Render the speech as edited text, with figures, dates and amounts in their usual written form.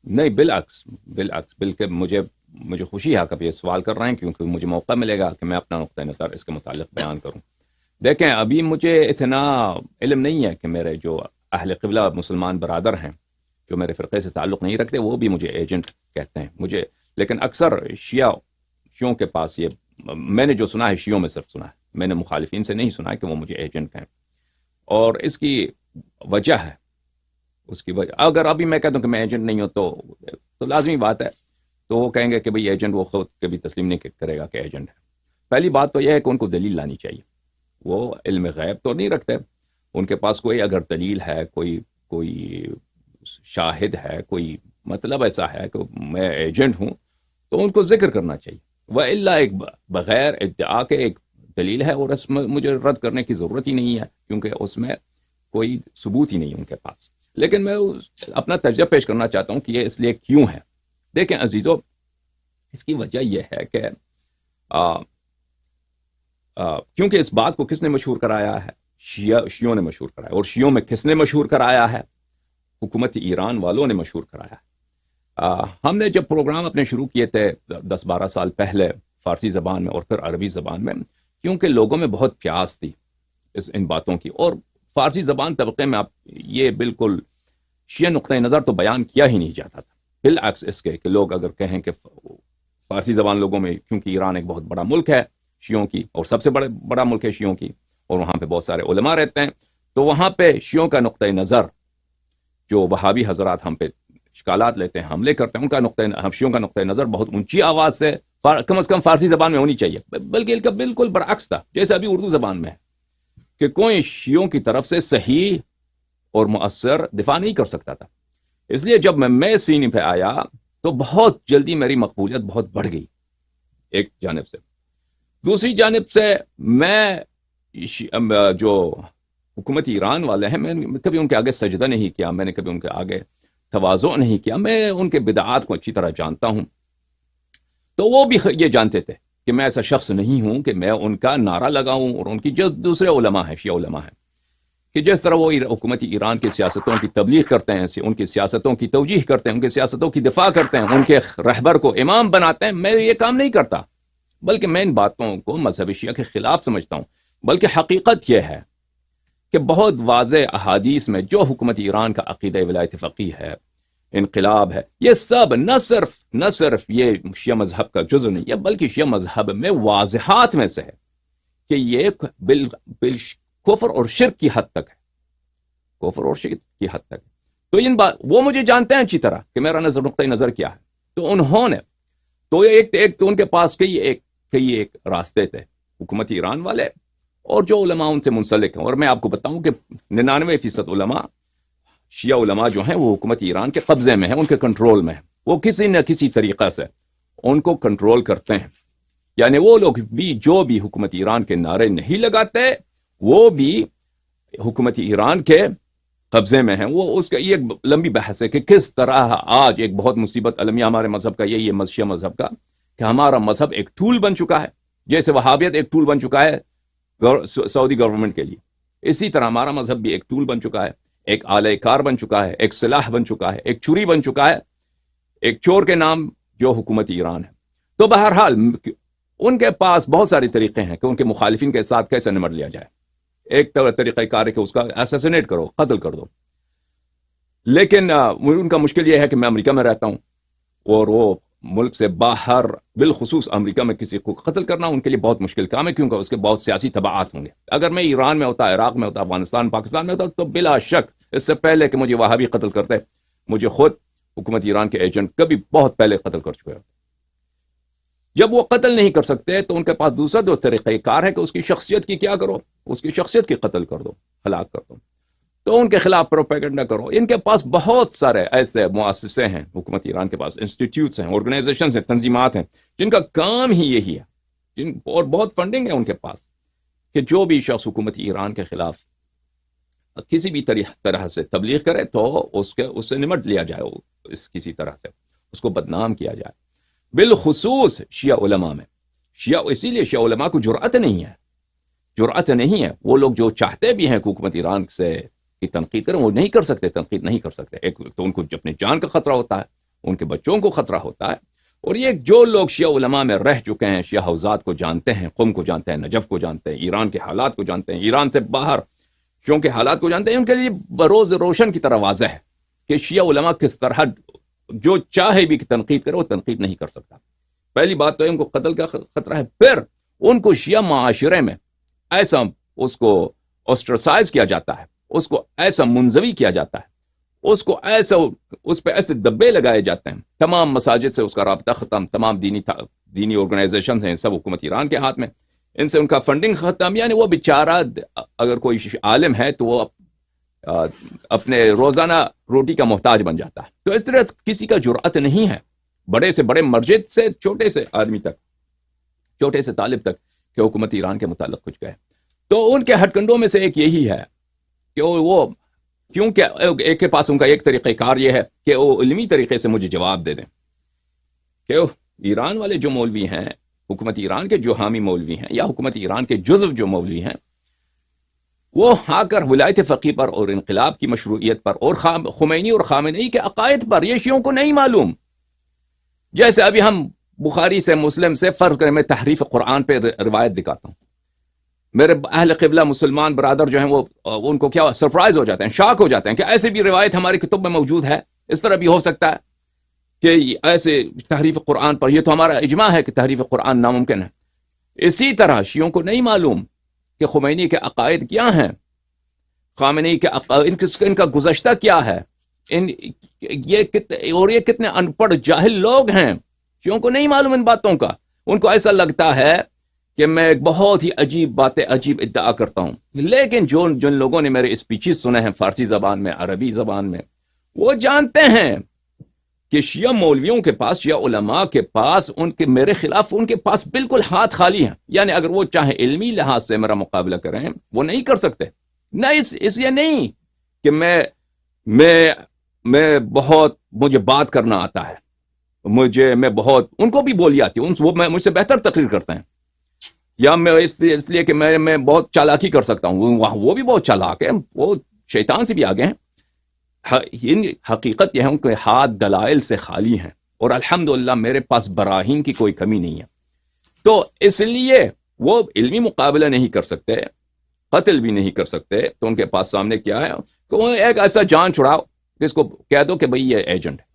نہیں، بالعکس بالعکس، بلکہ مجھے خوشی ہے کہ آپ یہ سوال کر رہے ہیں، کیونکہ مجھے موقع ملے گا کہ میں اپنا نقطۂ نظر اس کے متعلق بیان کروں۔ دیکھیں، ابھی مجھے اتنا علم نہیں ہے کہ میرے جو اہل قبلہ مسلمان برادر ہیں جو میرے فرقے سے تعلق نہیں رکھتے، وہ بھی مجھے ایجنٹ کہتے ہیں مجھے، لیکن اکثر شیعوں کے پاس یہ میں نے جو سنا ہے، شیعوں میں صرف سنا ہے، میں نے مخالفین سے نہیں سنا ہے کہ وہ مجھے ایجنٹ کہیں۔ اور اس کی وجہ ہے، اس کی وجہ اگر ابھی میں کہتا ہوں کہ میں ایجنٹ نہیں ہوں تو لازمی بات ہے، تو وہ کہیں گے کہ بھئی ایجنٹ، وہ خود کبھی تسلیم نہیں کرے گا کہ ایجنٹ ہے۔ پہلی بات تو یہ ہے کہ ان کو دلیل لانی چاہیے، وہ علم غیب تو نہیں رکھتے، ان کے پاس کوئی اگر دلیل ہے، کوئی شاہد ہے، کوئی مطلب ایسا ہے کہ میں ایجنٹ ہوں، تو ان کو ذکر کرنا چاہیے۔ وَإِلَّا ایک بغیر ادعا کے ایک دلیل ہے، اور اس میں مجھے رد کرنے کی ضرورت ہی نہیں ہے، کیونکہ اس میں کوئی ثبوت ہی نہیں ان کے پاس۔ لیکن میں اپنا تجزیہ پیش کرنا چاہتا ہوں کہ یہ اس لیے کیوں ہے۔ دیکھیں عزیزو، اس کی وجہ یہ ہے کہ کیونکہ اس بات کو کس نے مشہور کرایا ہے؟ شیعوں نے مشہور کرایا، اور شیعوں میں کس نے مشہور کرایا ہے؟ حکومت ایران والوں نے مشہور کرایا ہے۔ ہم نے جب پروگرام اپنے شروع کیے تھے 10-12 سال پہلے فارسی زبان میں اور پھر عربی زبان میں، کیونکہ لوگوں میں بہت پیاس تھی ان باتوں کی، اور فارسی زبان طبقے میں یہ بالکل شیعہ نقطۂ نظر تو بیان کیا ہی نہیں جاتا تھا، بالعکس اس کے کہ لوگ اگر کہیں کہ فارسی زبان لوگوں میں، کیونکہ ایران ایک بہت بڑا ملک ہے شیعوں کی، اور سب سے بڑا ملک ہے شیعوں کی، اور وہاں پہ بہت سارے علماء رہتے ہیں، تو وہاں پہ شیعوں کا نقطۂ نظر، جو وہابی حضرات ہم پہ اشکالات لیتے ہیں، حملے کرتے ہیں، ان کا شیعوں کا نقطۂ نظر بہت اونچی آواز سے کم از کم فارسی زبان میں ہونی چاہیے، بلکہ ان کا بالکل برعکس تھا، جیسے ابھی اردو زبان میں ہے کہ کوئی شیعوں کی طرف سے صحیح اور مؤثر دفاع نہیں کر سکتا تھا۔ اس لیے جب میں سینے پہ آیا تو بہت جلدی میری مقبولیت بہت بڑھ گئی ایک جانب سے۔ دوسری جانب سے میں جو حکومت ایران والے ہیں، میں کبھی ان کے آگے سجدہ نہیں کیا، میں نے کبھی ان کے آگے تواضع نہیں کیا، میں ان کے بدعات کو اچھی طرح جانتا ہوں، تو وہ بھی یہ جانتے تھے کہ میں ایسا شخص نہیں ہوں کہ میں ان کا نعرہ لگاؤں، اور ان کی جو دوسرے علماء ہیں، شیعہ علماء ہیں، کہ جس طرح وہ حکومت ایران کی سیاستوں کی تبلیغ کرتے ہیں، ان کی سیاستوں کی توجیح کرتے ہیں، ان کی سیاستوں کی دفاع کرتے ہیں، ان کے رہبر کو امام بناتے ہیں، میں یہ کام نہیں کرتا، بلکہ میں ان باتوں کو مذہب شیعہ کے خلاف سمجھتا ہوں۔ بلکہ حقیقت یہ ہے کہ بہت واضح احادیث میں جو حکومت ایران کا عقیدہ ولایت فقیہ ہے، انقلاب ہے، یہ سب نہ صرف یہ شیعہ مذہب کا جزء نہیں ہے، بلکہ شیعہ مذہب میں واضحات میں سے ہے کہ یہ کفر اور شرک کی حد تک ہے، کفر اور شرک کی حد تک ہے۔ تو وہ مجھے جانتے ہیں اچھی طرح کہ میرا نقطۂ نظر کیا ہے، تو انہوں نے تو ایک تو ان کے پاس کئی راستے تھے حکومت ایران والے، اور جو علماء ان سے منسلک ہیں، اور میں آپ کو بتاؤں کہ 99% علماء، شیعہ علماء جو ہیں، وہ حکومت ایران کے قبضے میں ہیں، ان کے کنٹرول میں ہیں، وہ کسی نہ کسی طریقہ سے ان کو کنٹرول کرتے ہیں، یعنی وہ لوگ بھی جو بھی حکومت ایران کے نعرے نہیں لگاتے، وہ بھی حکومت ایران کے قبضے میں ہیں۔ وہ اس کا یہ ایک لمبی بحث ہے کہ کس طرح آج ایک بہت مصیبت المیہ ہمارے مذہب کا یہی ہے، شیعہ مذہب کا، کہ ہمارا مذہب ایک ٹول بن چکا ہے، جیسے وہابیت ایک ٹول بن چکا ہے سعودی گورنمنٹ کے لیے، اسی طرح ہمارا مذہب بھی ایک ٹول بن چکا ہے، ایک آلہ کار بن چکا ہے، ایک سلاح بن چکا ہے، ایک چھری بن چکا ہے، ایک چور کے نام جو حکومت ایران ہے۔ تو بہرحال ان کے پاس بہت سارے طریقے ہیں کہ ان کے مخالفین کے ساتھ کیسے نمٹ لیا جائے۔ ایک طریقہ کار ہے کہ اس کا اسیسینیٹ کرو، قتل کر دو، لیکن ان کا مشکل یہ ہے کہ میں امریکہ میں رہتا ہوں، اور وہ ملک سے باہر، بالخصوص امریکہ میں کسی کو قتل کرنا ان کے لیے بہت مشکل کام ہے، کیونکہ اس کے بہت سیاسی تبعات ہوں گے۔ اگر میں ایران میں ہوتا، عراق میں ہوتا، افغانستان، پاکستان میں ہوتا، تو بلا شک اس سے پہلے کہ مجھے وہابی قتل کرتے، مجھے خود حکومت ایران کے ایجنٹ کبھی بہت پہلے قتل کر چکے ہوتے۔ جب وہ قتل نہیں کر سکتے تو ان کے پاس دوسرا جو طریقہ کار ہے کہ اس کی شخصیت کی کیا کرو، اس کی شخصیت کی قتل کر دو، ہلاک کر دو، تو ان کے خلاف پروپیگنڈا کرو۔ ان کے پاس بہت سارے ایسے مؤسسے ہیں، حکومت ایران کے پاس انسٹیٹیوٹس ہیں، آرگنائزیشنز ہیں، تنظیمات ہیں، جن کا کام ہی یہی ہے، اور بہت فنڈنگ ہے ان کے پاس، کہ جو بھی شخص حکومت ایران کے خلاف کسی بھی طرح سے تبلیغ کرے تو اس سے نمٹ لیا جائے، کسی طرح سے اس کو بدنام کیا جائے، بالخصوص شیعہ علماء میں۔ اسی لیے شیعہ علماء کو جرأت نہیں ہے، وہ لوگ جو چاہتے بھی ہیں کہ حکومت ایران سے کی تنقید کریں، وہ نہیں کر سکتے، تنقید نہیں کر سکتے۔ ایک تو ان کو اپنے جان کا خطرہ ہوتا ہے، ان کے بچوں کو خطرہ ہوتا ہے. اور یہ جو لوگ شیعہ علماء میں رہ چکے ہیں، شیعہ حوزات کو جانتے ہیں، قم کو جانتے ہیں، نجف کو جانتے ہیں، ایران کے حالات کو جانتے ہیں، ایران سے باہر شیعوں کے حالات کو جانتے ہیں، ان کے لیے بروز روشن کی طرح واضح ہے کہ شیعہ علماء کس طرح جو چاہے بھی تنقید کرے وہ تنقید نہیں کر سکتا. پہلی بات تو ان کو قتل کا خطرہ ہے، پھر ان کو شیعہ معاشرے میں ایسا اس کو اوسٹرسائز کیا جاتا ہے، اس کو ایسا منزوی کیا جاتا ہے، اس کو ایسا اس پہ ایسے دبے لگائے جاتے ہیں، تمام مساجد سے اس کا رابطہ ختم، تمام دینی آرگنائزیشنز ہیں سب حکومت ایران کے ہاتھ میں، ان سے ان کا فنڈنگ ختم. یعنی وہ بیچارہ اگر کوئی عالم ہے تو وہ اپنے روزانہ روٹی کا محتاج بن جاتا ہے. تو اس طرح کسی کا جرأت نہیں ہے، بڑے سے بڑے مرجد سے چھوٹے سے آدمی تک، چھوٹے سے طالب تک، کہ حکومت ایران کے متعلق کچھ کہے. تو ان کے ہتھ کنڈوں میں سے ایک یہی ہے کہ وہ کیونکہ ایک کے پاس ان کا ایک طریقہ کار یہ ہے کہ وہ علمی طریقے سے مجھے جواب دے دیں کہ ایران والے جو مولوی ہیں، حکومت ایران کے جو حامی مولوی ہیں یا حکومت ایران کے جزو جو مولوی ہیں، وہ آ کر ولایت فقیہ پر اور انقلاب کی مشروعیت پر اور خمینی اور خامنئی کے عقائد پر یہ شیعوں کو نہیں معلوم. جیسے ابھی ہم بخاری سے مسلم سے فرض کریں میں تحریف قرآن پہ روایت دکھاتا ہوں، میرے اہل قبلہ مسلمان برادر جو ہیں وہ ان کو کیا سرپرائز ہو جاتے ہیں، شاک ہو جاتے ہیں کہ ایسی بھی روایت ہماری کتب میں موجود ہے. اس طرح بھی ہو سکتا ہے کہ ایسے تحریف قرآن پر، یہ تو ہمارا اجماع ہے کہ تحریف قرآن ناممکن ہے. اسی طرح شیعوں کو نہیں معلوم کہ خمینی کے عقائد کیا ہیں، خامنئی کے عقائد ان کا گزشتہ کیا ہے، یہ کتنے ان پڑھ جاہل لوگ ہیں. شیعوں کو نہیں معلوم ان باتوں کا. ان کو ایسا لگتا ہے کہ میں بہت ہی عجیب باتیں، عجیب ادعا کرتا ہوں. لیکن جن لوگوں نے میرے اسپیچز سنے ہیں فارسی زبان میں، عربی زبان میں، وہ جانتے ہیں کہ شیعہ مولویوں کے پاس، شیعہ علماء کے پاس ان کے میرے خلاف ان کے پاس بالکل ہاتھ خالی ہیں. یعنی اگر وہ چاہے علمی لحاظ سے میرا مقابلہ کریں وہ نہیں کر سکتے. نہ اس لیے نہیں کہ میں بہت مجھے بات کرنا آتا ہے، میں بہت، ان کو بھی بولی آتی ہے، وہ مجھ سے بہتر تقریر کرتے ہیں، یا میں اس لیے کہ میں بہت چالاکی کر سکتا ہوں، وہ بھی بہت چالاک ہے، وہ شیطان سے بھی آگے ہیں. حقیقت یہ ہے ان کے ہاتھ دلائل سے خالی ہیں، اور الحمدللہ میرے پاس براہین کی کوئی کمی نہیں ہے. تو اس لیے وہ علمی مقابلہ نہیں کر سکتے، قتل بھی نہیں کر سکتے. تو ان کے پاس سامنے کیا ہے کہ وہ ایک ایسا جان چھڑاؤ جس کو کہہ دو کہ بھئی یہ ایجنٹ ہے.